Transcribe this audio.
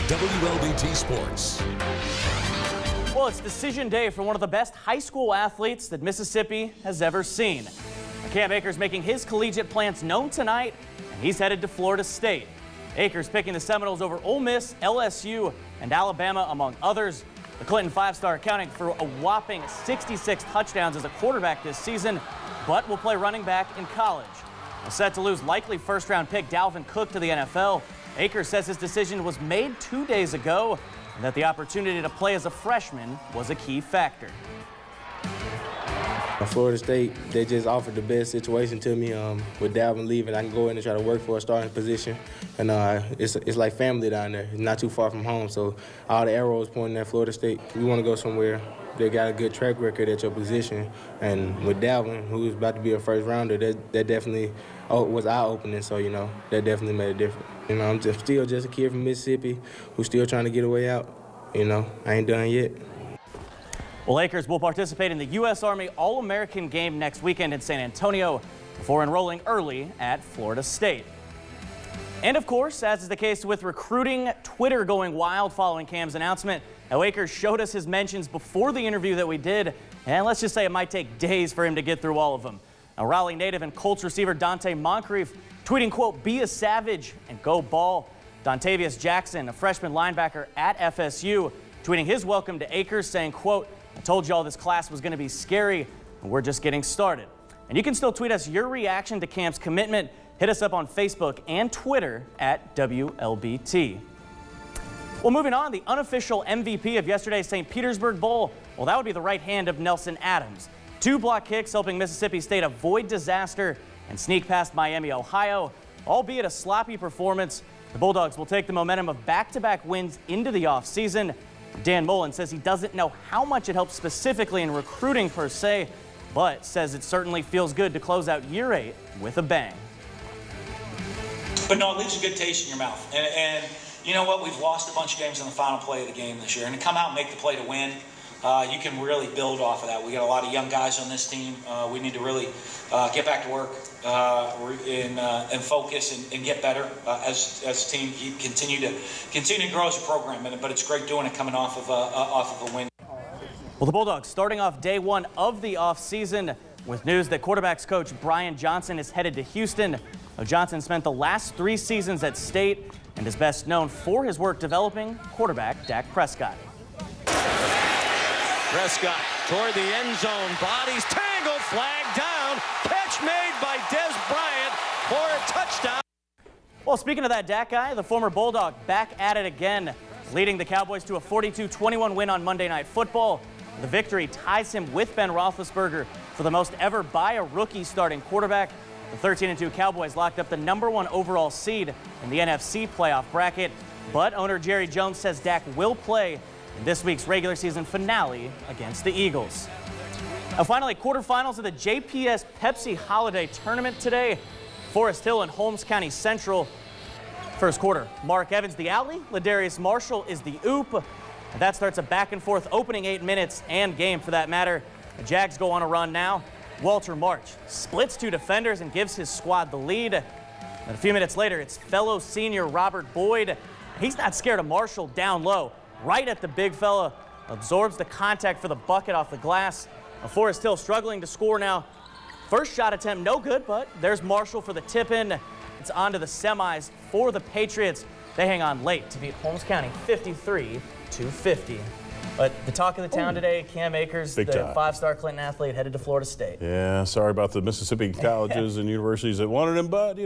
WLBT Sports. Well, it's decision day for one of the best high school athletes that Mississippi has ever seen. Cam Akers making his collegiate plans known tonight, and he's headed to Florida State. Akers picking the Seminoles over Ole Miss, LSU, and Alabama, among others. The Clinton five-star accounting for a whopping 66 touchdowns as a quarterback this season, but will play running back in college. Set to lose likely first-round pick Dalvin Cook to the NFL, Akers says his decision was made 2 days ago and that the opportunity to play as a freshman was a key factor. Florida State, they just offered the best situation to me. With Dalvin leaving, I can go in and try to work for a starting position. And it's like family down there. It's not too far from home, so all the arrows pointing at Florida State. We want to go somewhere. They got a good track record at your position. And with Dalvin, who's about to be a first-rounder, that definitely was eye-opening. So, that definitely made a difference. I'm still just a kid from Mississippi who's still trying to get a way out. I ain't done yet. Well, Akers will participate in the U.S. Army All-American game next weekend in San Antonio before enrolling early at Florida State. And of course, as is the case with recruiting, Twitter going wild following Cam's announcement. Now, Akers showed us his mentions before the interview that we did, and let's just say it might take days for him to get through all of them. Now, Raleigh native and Colts receiver Dante Moncrief tweeting, quote, "Be a savage and go ball." Dontavius Jackson, a freshman linebacker at FSU, tweeting his welcome to Akers, saying, quote, "I told y'all this class was going to be scary, and we're just getting started." And you can still tweet us your reaction to Cam's commitment. Hit us up on Facebook and Twitter at WLBT. Well, moving on, the unofficial MVP of yesterday's St. Petersburg Bowl, well, that would be the right hand of Nelson Adams. 2 block kicks helping Mississippi State avoid disaster and sneak past Miami, Ohio. Albeit a sloppy performance, the Bulldogs will take the momentum of back-to-back wins into the offseason. Dan Mullen says he doesn't know how much it helps specifically in recruiting per se, but says it certainly feels good to close out year 8 with a bang. But no, it leaves a good taste in your mouth. And you know what? We've lost a bunch of games in the final play of the game this year. And to come out and make the play to win, you can really build off of that. We got a lot of young guys on this team. We need to really get back to work and focus and get better as a team. Continue to grow as a program. But it's great doing it coming off of a win. Well, the Bulldogs starting off day 1 of the offseason with news that quarterbacks coach Brian Johnson is headed to Houston. Johnson spent the last 3 seasons at State and is best known for his work developing quarterback Dak Prescott. Prescott toward the end zone, bodies tangled, flag down, catch made by Des Bryant for a touchdown. Well, speaking of that Dak guy, the former Bulldog back at it again, leading the Cowboys to a 42-21 win on Monday Night Football. The victory ties him with Ben Roethlisberger for the most ever by a rookie starting quarterback. The 13-2 Cowboys locked up the #1 overall seed in the NFC playoff bracket, but owner Jerry Jones says Dak will play in this week's regular season finale against the Eagles. Now finally, quarterfinals of the JPS Pepsi Holiday Tournament today. Forest Hill and Holmes County Central. First quarter, Mark Evans the alley, Ladarius Marshall is the oop. And that starts a back-and-forth opening 8 minutes and game for that matter. The Jags go on a run now. Walter March splits 2 defenders and gives his squad the lead. And a few minutes later, it's fellow senior Robert Boyd. He's not scared of Marshall down low. Right at the big fella, absorbs the contact for the bucket off the glass. Forest Hill struggling to score now. First shot attempt, no good, but there's Marshall for the tip-in. It's on to the semis for the Patriots. They hang on late to beat Holmes County 53-50. But the talk of the town today, Cam Akers, the 5-star Clinton athlete, headed to Florida State. Yeah, sorry about the Mississippi colleges and universities that wanted him, but,